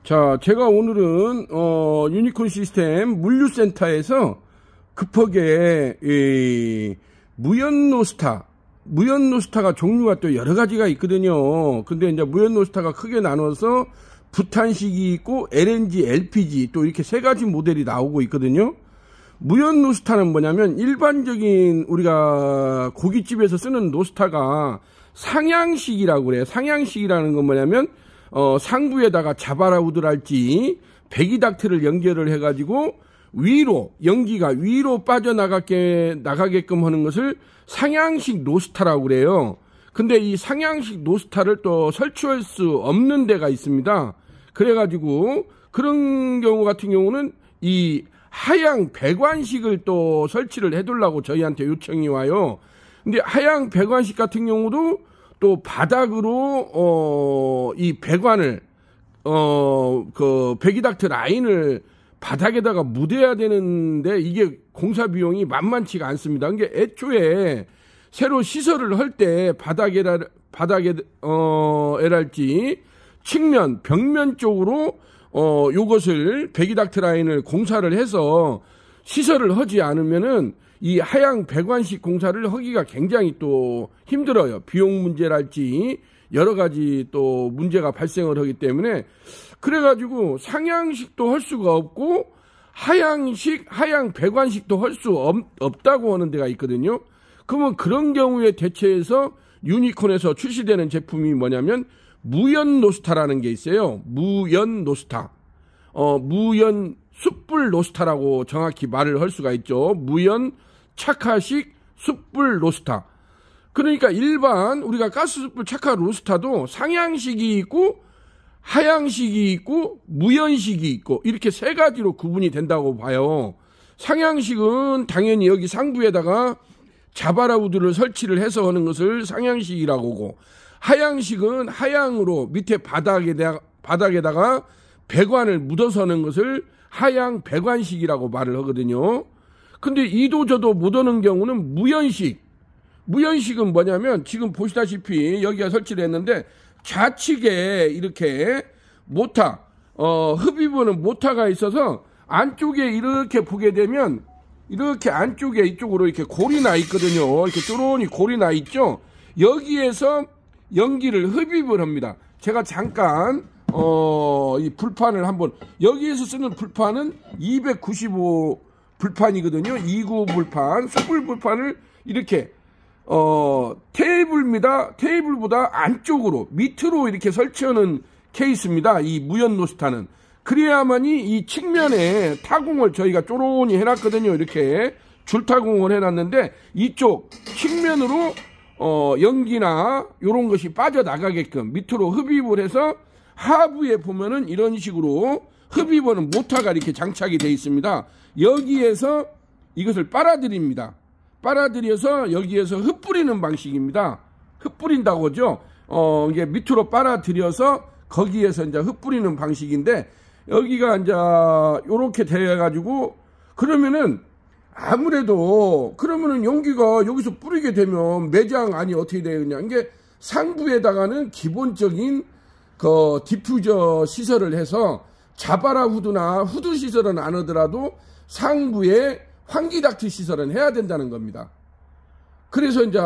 자, 제가 오늘은 유니콘 시스템 물류센터에서 급하게 무연노스타가 종류가 또 여러 가지가 있거든요. 근데 이제 무연노스타가 크게 나눠서 부탄식이 있고 LNG, LPG 또 이렇게 세 가지 모델이 나오고 있거든요. 무연노스타는 뭐냐면 일반적인 우리가 고깃집에서 쓰는 노스타가 상향식이라고 그래요. 상향식이라는 건 뭐냐면 상부에다가 자바라우드랄지 배기닥트를 연결을 해가지고 위로 연기가 위로 빠져나가게끔 하는 것을 상향식 노스타라고 그래요. 근데 이 상향식 노스타를 또 설치할 수 없는 데가 있습니다. 그래가지고 그런 경우 같은 경우는 이 하향 배관식을 또 설치를 해두려고 저희한테 요청이 와요. 근데 하향 배관식 같은 경우도 또 바닥으로 이 배관을 그 배기닥트 라인을 바닥에다가 묻어야 되는데 이게 공사 비용이 만만치가 않습니다. 그게 애초에 새로 시설을 할 때 바닥에랄지 측면 벽면 쪽으로 요것을 배기닥트 라인을 공사를 해서 시설을 하지 않으면은 이 하향 배관식 공사를 하기가 굉장히 또 힘들어요. 비용 문제랄지 여러 가지 또 문제가 발생을 하기 때문에 그래가지고 상향식도 할 수가 없고 하향 배관식도 할 수 없다고 하는 데가 있거든요. 그러면 그런 경우에 대체해서 유니콘에서 출시되는 제품이 뭐냐면 무연노스타라는 게 있어요. 무연노스타. 무연 숯불 노스타라고 정확히 말을 할 수가 있죠. 무연 착화식 숯불 노스타. 그러니까 일반 우리가 가스 숯불 착화 로스타도 상향식이 있고 하향식이 있고 무연식이 있고 이렇게 세 가지로 구분이 된다고 봐요. 상향식은 당연히 여기 상부에다가 자바라우드를 설치를 해서 하는 것을 상향식이라고 하고, 하향식은 하향으로 밑에 바닥에다가 배관을 묻어서 하는 것을 하향 배관식이라고 말을 하거든요. 근데 이도저도 못하는 경우는 무연식은 뭐냐면 지금 보시다시피 여기가 설치를 했는데 좌측에 이렇게 모타, 흡입하는 모타가 있어서 안쪽에 이렇게 보게 되면 이렇게 안쪽에 이쪽으로 이렇게 골이 나 있거든요. 이렇게 쪼로니 골이 나 있죠. 여기에서 연기를 흡입을 합니다. 제가 잠깐 이 불판을 한번, 여기에서 쓰는 불판은 295 불판이거든요. 29 불판, 숯불 불판을 이렇게 테이블보다 안쪽으로 밑으로 이렇게 설치하는 케이스입니다. 이 무연노스타는. 그래야만이 이 측면에 타공을 저희가 쪼로니 해놨거든요. 이렇게 줄타공을 해놨는데 이쪽 측면으로 연기나 요런 것이 빠져나가게끔 밑으로 흡입을 해서 하부에 보면은 이런 식으로 흡입하는 모터가 이렇게 장착이 되어 있습니다. 여기에서 이것을 빨아들입니다. 빨아들여서 여기에서 흩뿌리는 방식입니다. 흩뿌린다고 하죠. 이게 밑으로 빨아들여서 거기에서 이제 흩뿌리는 방식인데, 여기가 이제 요렇게 돼가지고 그러면은 아무래도 그러면은 연기가 여기서 뿌리게 되면 매장 안이 어떻게 되느냐. 이게 상부에다가는 기본적인 그 디퓨저 시설을 해서 자바라 후드나 후드 시설은 안 하더라도 상부에 환기 닥트 시설은 해야 된다는 겁니다. 그래서 이제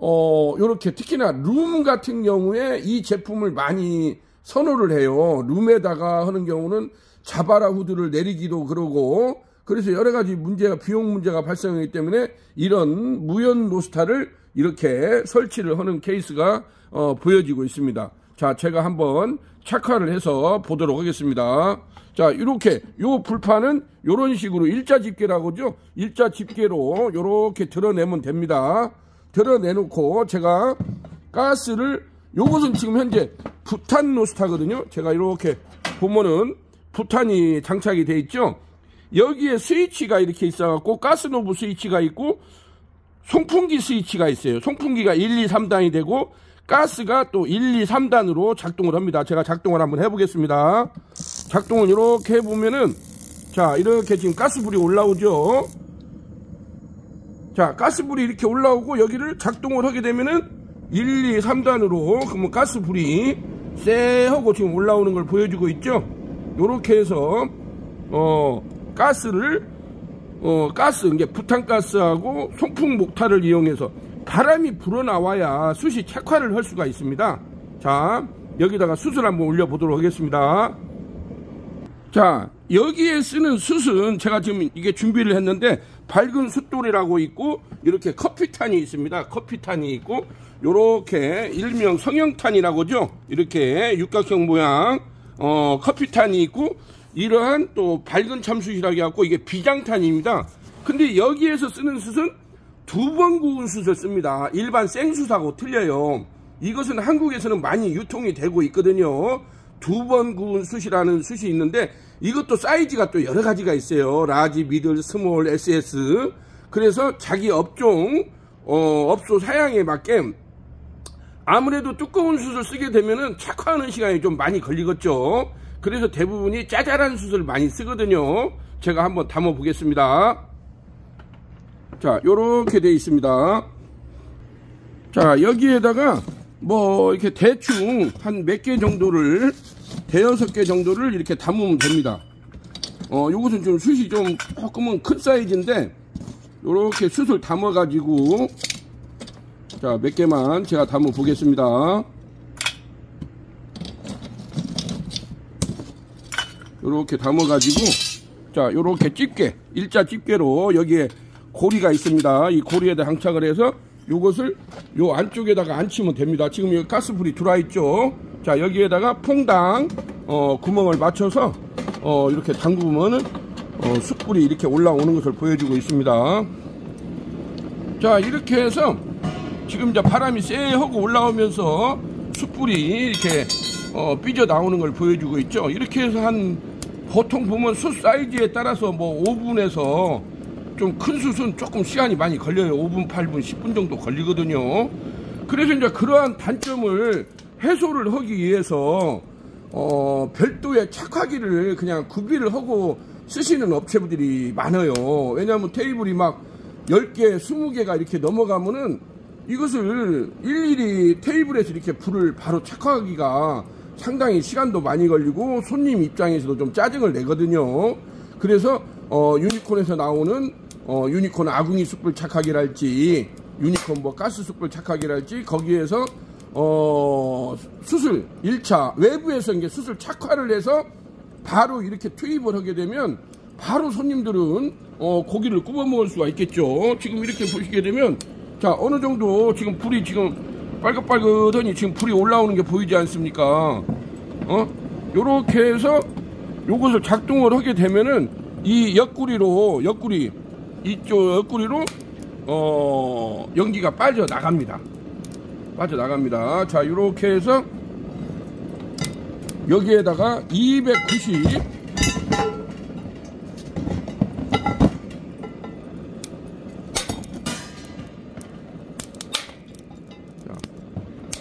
요렇게 특히나 룸 같은 경우에 이 제품을 많이 선호를 해요. 룸에다가 하는 경우는 자바라 후드를 내리기도 그러고, 그래서 여러 가지 문제가, 비용 문제가 발생하기 때문에 이런 무연 노스타를 이렇게 설치를 하는 케이스가 보여지고 있습니다. 자, 제가 한번 착화를 해서 보도록 하겠습니다. 자, 이렇게 요 불판은 요런 식으로 일자 집게라고 하죠. 일자 집게로 요렇게 드러내면 됩니다. 드러내놓고 제가 가스를, 요것은 지금 현재 부탄 노스타거든요. 제가 이렇게 보면은 부탄이 장착이 돼 있죠. 여기에 스위치가 이렇게 있어갖고 가스노브 스위치가 있고 송풍기 스위치가 있어요. 송풍기가 1, 2, 3단이 되고 가스가 또 1, 2, 3단으로 작동을 합니다. 제가 작동을 한번 해보겠습니다. 작동을 이렇게 해보면은, 자, 이렇게 지금 가스불이 올라오죠. 자, 가스불이 이렇게 올라오고 여기를 작동을 하게 되면은 1, 2, 3단으로 그러면 가스불이 쎄 하고 지금 올라오는 걸 보여주고 있죠. 요렇게 해서 가스를 이게 부탄가스하고 송풍 목타를 이용해서 바람이 불어나와야 숯이 착화를 할 수가 있습니다. 자, 여기다가 숯을 한번 올려보도록 하겠습니다. 자, 여기에 쓰는 숯은 제가 지금 이게 준비를 했는데 밝은 숯돌이라고 있고 이렇게 커피탄이 있습니다. 커피탄이 있고 요렇게 일명 성형탄이라고 하죠. 이렇게 육각형 모양 커피탄이 있고 이러한 또 밝은 참숯이라고 해갖고 이게 비장탄입니다. 근데 여기에서 쓰는 숯은 2번 구운 숯을 씁니다. 일반 생숯하고 틀려요. 이것은 한국에서는 많이 유통이 되고 있거든요. 2번 구운 숯이라는 숯이 있는데 이것도 사이즈가 또 여러 가지가 있어요. 라지, 미들, 스몰, SS. 그래서 자기 업종 업소 사양에 맞게 아무래도 두꺼운 숯을 쓰게 되면은 착화하는 시간이 좀 많이 걸리겠죠. 그래서 대부분이 짜잘한 숯을 많이 쓰거든요. 제가 한번 담아 보겠습니다. 자, 요렇게 되어 있습니다. 자, 여기에다가 뭐 이렇게 대충 한 몇 개 정도를 대여섯 개 정도를 이렇게 담으면 됩니다. 요것은 좀 숯이 좀 조금은 큰 사이즈인데 요렇게 숯을 담아 가지고 자, 몇 개만 제가 담아 보겠습니다. 요렇게 담아 가지고 자, 요렇게 집게, 일자 집게로 여기에 고리가 있습니다. 이 고리에다 장착을 해서 요것을 요 안쪽에다가 앉히면 됩니다. 지금 여기 가스불이 들어와 있죠. 자, 여기에다가 퐁당 구멍을 맞춰서 이렇게 담그면은 숯불이 이렇게 올라오는 것을 보여주고 있습니다. 자, 이렇게 해서 지금 이제 바람이 쎄하고 올라오면서 숯불이 이렇게 삐져 나오는 걸 보여주고 있죠. 이렇게 해서 보통 보면 숯 사이즈에 따라서 뭐 5분에서 좀 큰 숯은 조금 시간이 많이 걸려요. 5분, 8분, 10분 정도 걸리거든요. 그래서 이제 그러한 단점을 해소를 하기 위해서 별도의 착화기를 그냥 구비를 하고 쓰시는 업체들이 많아요. 왜냐하면 테이블이 막 10개, 20개가 이렇게 넘어가면은 이것을 일일이 테이블에서 이렇게 불을 바로 착화하기가 상당히 시간도 많이 걸리고 손님 입장에서도 좀 짜증을 내거든요. 그래서 유니콘에서 나오는 유니콘 아궁이 숯불 착화기랄지 유니콘 뭐 가스 숯불 착화기랄지 거기에서 숯을 1차 외부에서 이제 숯을 착화를 해서 바로 이렇게 투입을 하게 되면 바로 손님들은 고기를 구워 먹을 수가 있겠죠. 지금 이렇게 보시게 되면 자, 어느 정도 지금 불이 지금 빨갛빨갛하니 지금 불이 올라오는 게 보이지 않습니까? 요렇게 해서 요것을 작동을 하게 되면은 이 옆구리로 이쪽 옆구리로 연기가 빠져나갑니다. 자, 요렇게 해서 여기에다가 290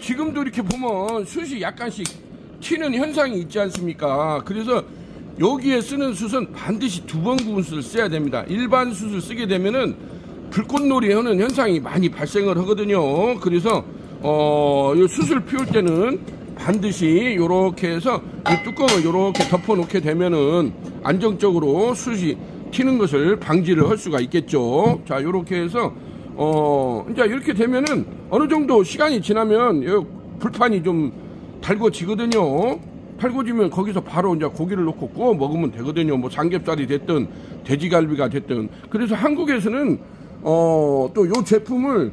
지금도 이렇게 보면 숯이 약간씩 튀는 현상이 있지 않습니까? 그래서 여기에 쓰는 숯은 반드시 2번 구운 숯을 써야 됩니다. 일반 숯을 쓰게 되면은 불꽃놀이 하는 현상이 많이 발생을 하거든요. 그래서 이 숯을 피울 때는 반드시 이렇게 해서 이 뚜껑을 이렇게 덮어 놓게 되면은 안정적으로 숯이 튀는 것을 방지를 할 수가 있겠죠. 자, 이렇게 해서 이제 이렇게 되면은 어느 정도 시간이 지나면 불판이 좀 달궈지거든요. 달궈지면 거기서 바로 이제 고기를 넣고 구워 먹으면 되거든요. 뭐 삼겹살이 됐든 돼지갈비가 됐든. 그래서 한국에서는 또 요 제품을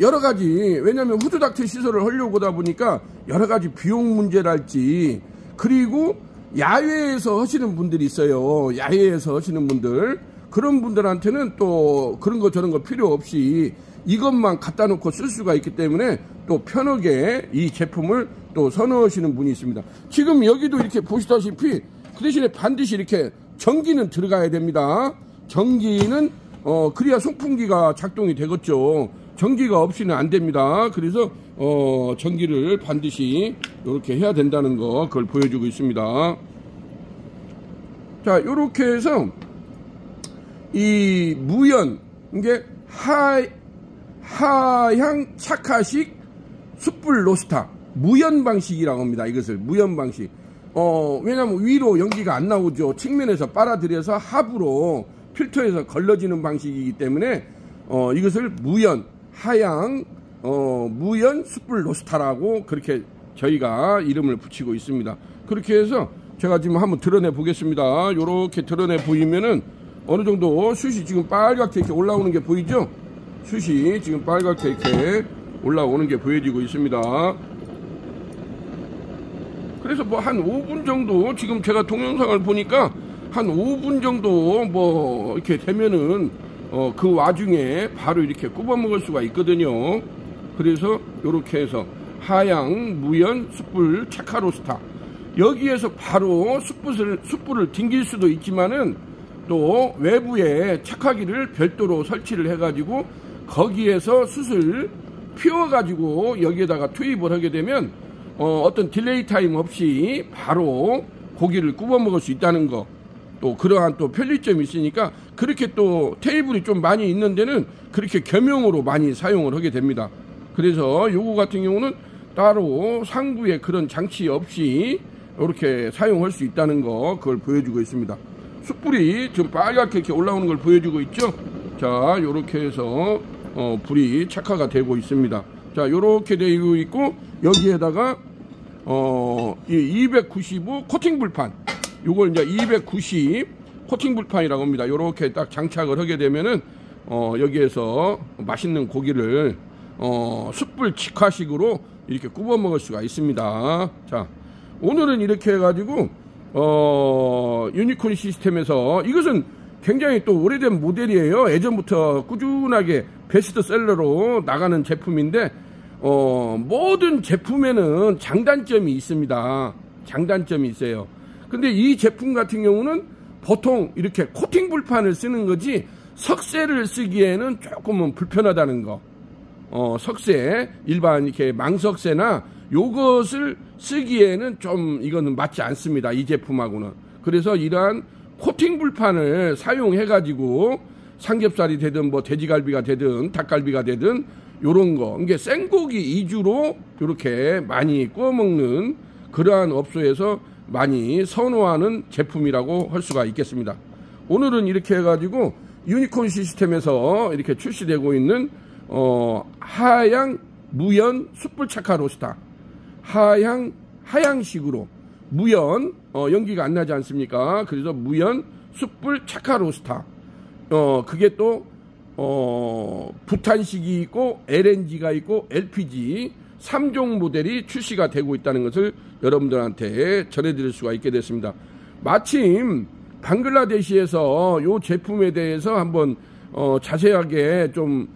여러 가지, 왜냐면 후드닥트 시설을 하려고 하다 보니까 여러 가지 비용 문제랄지, 그리고 야외에서 하시는 분들이 있어요. 야외에서 하시는 분들, 그런 분들한테는 또 그런 거 저런 거 필요 없이 이것만 갖다 놓고 쓸 수가 있기 때문에 또 편하게 이 제품을 또 선호하시는 분이 있습니다. 지금 여기도 이렇게 보시다시피 그 대신에 반드시 이렇게 전기는 들어가야 됩니다. 전기는 그래야 송풍기가 작동이 되겠죠. 전기가 없이는 안 됩니다. 그래서 전기를 반드시 이렇게 해야 된다는 거, 그걸 보여주고 있습니다. 자, 이렇게 해서 이 무연, 이게 하향 착화식 숯불 로스터 무연 방식이라고 합니다. 이것을 무연 방식. 왜냐면 위로 연기가 안 나오죠. 측면에서 빨아들여서 하부로 필터에서 걸러지는 방식이기 때문에 이것을 무연, 하향, 무연 숯불 로스터라고 그렇게 저희가 이름을 붙이고 있습니다. 그렇게 해서 제가 지금 한번 드러내 보겠습니다. 요렇게 드러내 보이면은 어느 정도 숯이 지금 빨갛게 이렇게 올라오는 게 보이죠? 숯이 지금 빨갛게 이렇게 올라오는 게 보여지고 있습니다. 그래서 뭐 한 5분 정도, 지금 제가 동영상을 보니까 한 5분 정도 뭐 이렇게 되면은 그 와중에 바로 이렇게 굽어 먹을 수가 있거든요. 그래서 이렇게 해서 하향 무연 숯불 착화 로스터, 여기에서 바로 숯불을 튕길 수도 있지만은 또 외부에 착화기를 별도로 설치를 해가지고 거기에서 숯을 피워가지고 여기에다가 투입을 하게 되면 어떤 딜레이 타임 없이 바로 고기를 구워 먹을 수 있다는 거, 또 그러한 또 편리점이 있으니까 그렇게 또 테이블이 좀 많이 있는 데는 그렇게 겸용으로 많이 사용을 하게 됩니다. 그래서 요거 같은 경우는 따로 상부에 그런 장치 없이 이렇게 사용할 수 있다는 거, 그걸 보여주고 있습니다. 숯불이 지금 빨갛게 이렇게 올라오는 걸 보여주고 있죠. 자, 요렇게 해서 불이 착화가 되고 있습니다. 자, 요렇게 되고 있고, 여기에다가 이 295 코팅 불판, 요걸 이제 290 코팅 불판이라고 합니다. 요렇게 딱 장착을 하게 되면은 여기에서 맛있는 고기를 숯불 직화식으로 이렇게 구워 먹을 수가 있습니다. 자, 오늘은 이렇게 해가지고 유니콘 시스템에서, 이것은 굉장히 또 오래된 모델이에요. 예전부터 꾸준하게 베스트셀러로 나가는 제품인데, 모든 제품에는 장단점이 있습니다. 장단점이 있어요. 근데 이 제품 같은 경우는 보통 이렇게 코팅 불판을 쓰는 거지 석쇠를 쓰기에는 조금은 불편하다는 거. 석쇠, 일반 이렇게 망석쇠나 요것을 쓰기에는 좀 이거는 맞지 않습니다. 이 제품하고는. 그래서 이러한 코팅 불판을 사용해 가지고 삼겹살이 되든 뭐 돼지갈비가 되든 닭갈비가 되든 요런 거, 이게 생고기 위주로 요렇게 많이 구워 먹는 그러한 업소에서 많이 선호하는 제품이라고 할 수가 있겠습니다. 오늘은 이렇게 해가지고 유니콘 시스템에서 이렇게 출시되고 있는 하향 무연 숯불 착화 로스터, 하향식으로 무연, 연기가 안 나지 않습니까? 그래서 무연 숯불 착화 로스터, 그게 또 부탄식이 있고 LNG가 있고 LPG 3종 모델이 출시가 되고 있다는 것을 여러분들한테 전해드릴 수가 있게 됐습니다. 마침 방글라데시에서 이 제품에 대해서 한번 자세하게 좀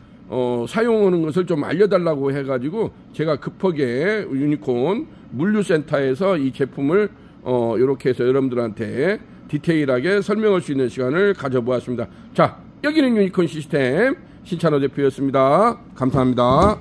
사용하는 것을 좀 알려달라고 해가지고 제가 급하게 유니콘 물류센터에서 이 제품을 이렇게 해서 여러분들한테 디테일하게 설명할 수 있는 시간을 가져보았습니다. 자, 여기는 유니콘 시스템 신찬호 대표였습니다. 감사합니다.